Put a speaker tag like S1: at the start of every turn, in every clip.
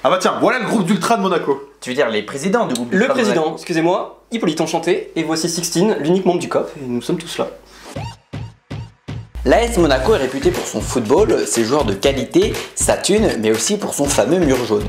S1: Ah bah tiens, voilà le groupe d'ultra de Monaco.
S2: Tu veux dire les présidents du groupe
S3: Le
S2: d'ultra de
S3: président,
S2: Monaco.
S3: excusez-moi, Hippolyte Enchanté, et voici Sixtine, l'unique membre du COP, et nous sommes tous là.
S2: L'AS Monaco est réputé pour son football, ses joueurs de qualité, sa thune, mais aussi pour son fameux mur jaune.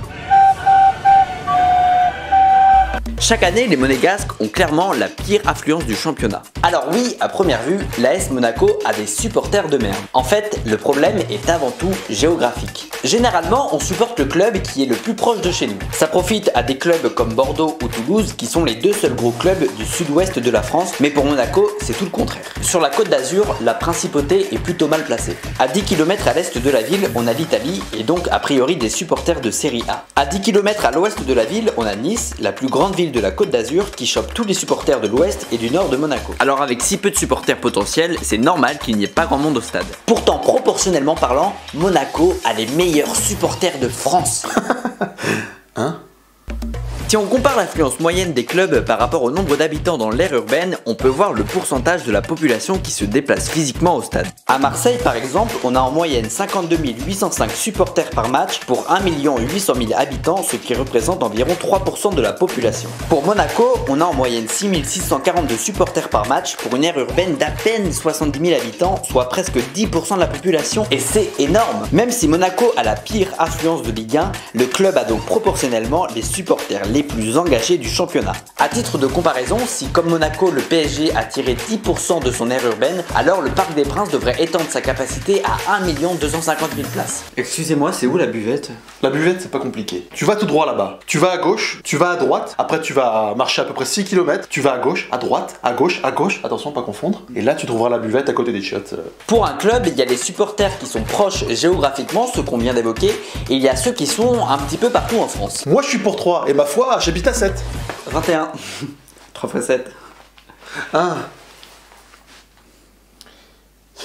S2: Chaque année, les Monégasques ont clairement la pire affluence du championnat. Alors oui, à première vue, l'AS Monaco a des supporters de merde. En fait, le problème est avant tout géographique. Généralement, on supporte le club qui est le plus proche de chez nous. Ça profite à des clubs comme Bordeaux ou Toulouse, qui sont les deux seuls gros clubs du sud-ouest de la France, mais pour Monaco, c'est tout le contraire. Sur la Côte d'Azur, la principauté est plutôt mal placée. À 10 km à l'est de la ville, on a l'Italie, et donc a priori des supporters de Série A. À 10 km à l'ouest de la ville, on a Nice, la plus grande ville de la Côte d'Azur, qui chope tous les supporters de l'ouest et du nord de Monaco. Alors avec si peu de supporters potentiels, c'est normal qu'il n'y ait pas grand monde au stade. Pourtant, proportionnellement parlant, Monaco a les meilleurs supporters de France.
S1: Hein?
S2: Si on compare l'affluence moyenne des clubs par rapport au nombre d'habitants dans l'aire urbaine, on peut voir le pourcentage de la population qui se déplace physiquement au stade. À Marseille par exemple, on a en moyenne 52 805 supporters par match pour 1 800 000 habitants, ce qui représente environ 3% de la population. Pour Monaco, on a en moyenne 6 642 supporters par match pour une aire urbaine d'à peine 70 000 habitants, soit presque 10% de la population, et c'est énorme. Même si Monaco a la pire affluence de Ligue 1, le club a donc proportionnellement les supporters les plus engagés du championnat. A titre de comparaison, si comme Monaco le PSG a tiré 10% de son aire urbaine, alors le Parc des Princes devrait étendre sa capacité à 1 250 000 places.
S3: Excusez-moi, c'est où la buvette?
S1: La buvette, c'est pas compliqué. Tu vas tout droit là-bas. Tu vas à gauche, tu vas à droite, après tu vas marcher à peu près 6 km, tu vas à gauche, à droite, à gauche, attention pas confondre. Et là tu trouveras la buvette à côté des chiottes.
S2: Pour un club, il y a les supporters qui sont proches géographiquement, ceux qu'on vient d'évoquer, et il y a ceux qui sont un petit peu partout en France.
S1: Moi je suis pour 3, et ma foi, j'habite à 7.
S2: 21. 3 x 7.
S1: Ah.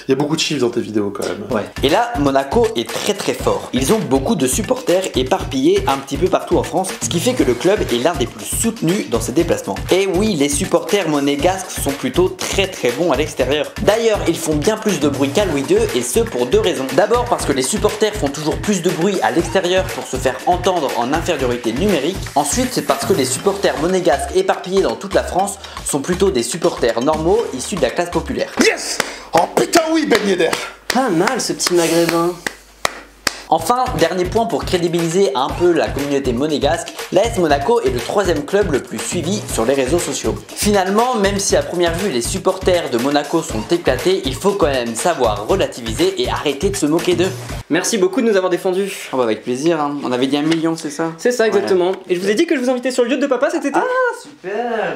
S1: Il y a beaucoup de chiffres dans tes vidéos quand même.
S2: Ouais. Et là, Monaco est très fort. Ils ont beaucoup de supporters éparpillés un petit peu partout en France, ce qui fait que le club est l'un des plus soutenus dans ses déplacements. Et oui, les supporters monégasques sont plutôt très bons à l'extérieur. D'ailleurs, ils font bien plus de bruit qu'à Louis II, et ce pour deux raisons. D'abord parce que les supporters font toujours plus de bruit à l'extérieur pour se faire entendre en infériorité numérique. Ensuite, c'est parce que les supporters monégasques éparpillés dans toute la France sont plutôt des supporters normaux issus de la classe populaire.
S1: Yes! Oh putain oui, Ben Yedder!
S3: Pas mal ce petit maghrébin.
S2: Enfin, dernier point pour crédibiliser un peu la communauté monégasque, l'AS Monaco est le troisième club le plus suivi sur les réseaux sociaux. Finalement, même si à première vue les supporters de Monaco sont éclatés, il faut quand même savoir relativiser et arrêter de se moquer d'eux.
S3: Merci beaucoup de nous avoir défendus.
S2: Oh bah avec plaisir, hein. On avait dit 1 million, c'est ça?
S3: C'est ça exactement. Et je vous ai dit que je vous invitais sur le yacht de papa cet été.
S2: Ah super!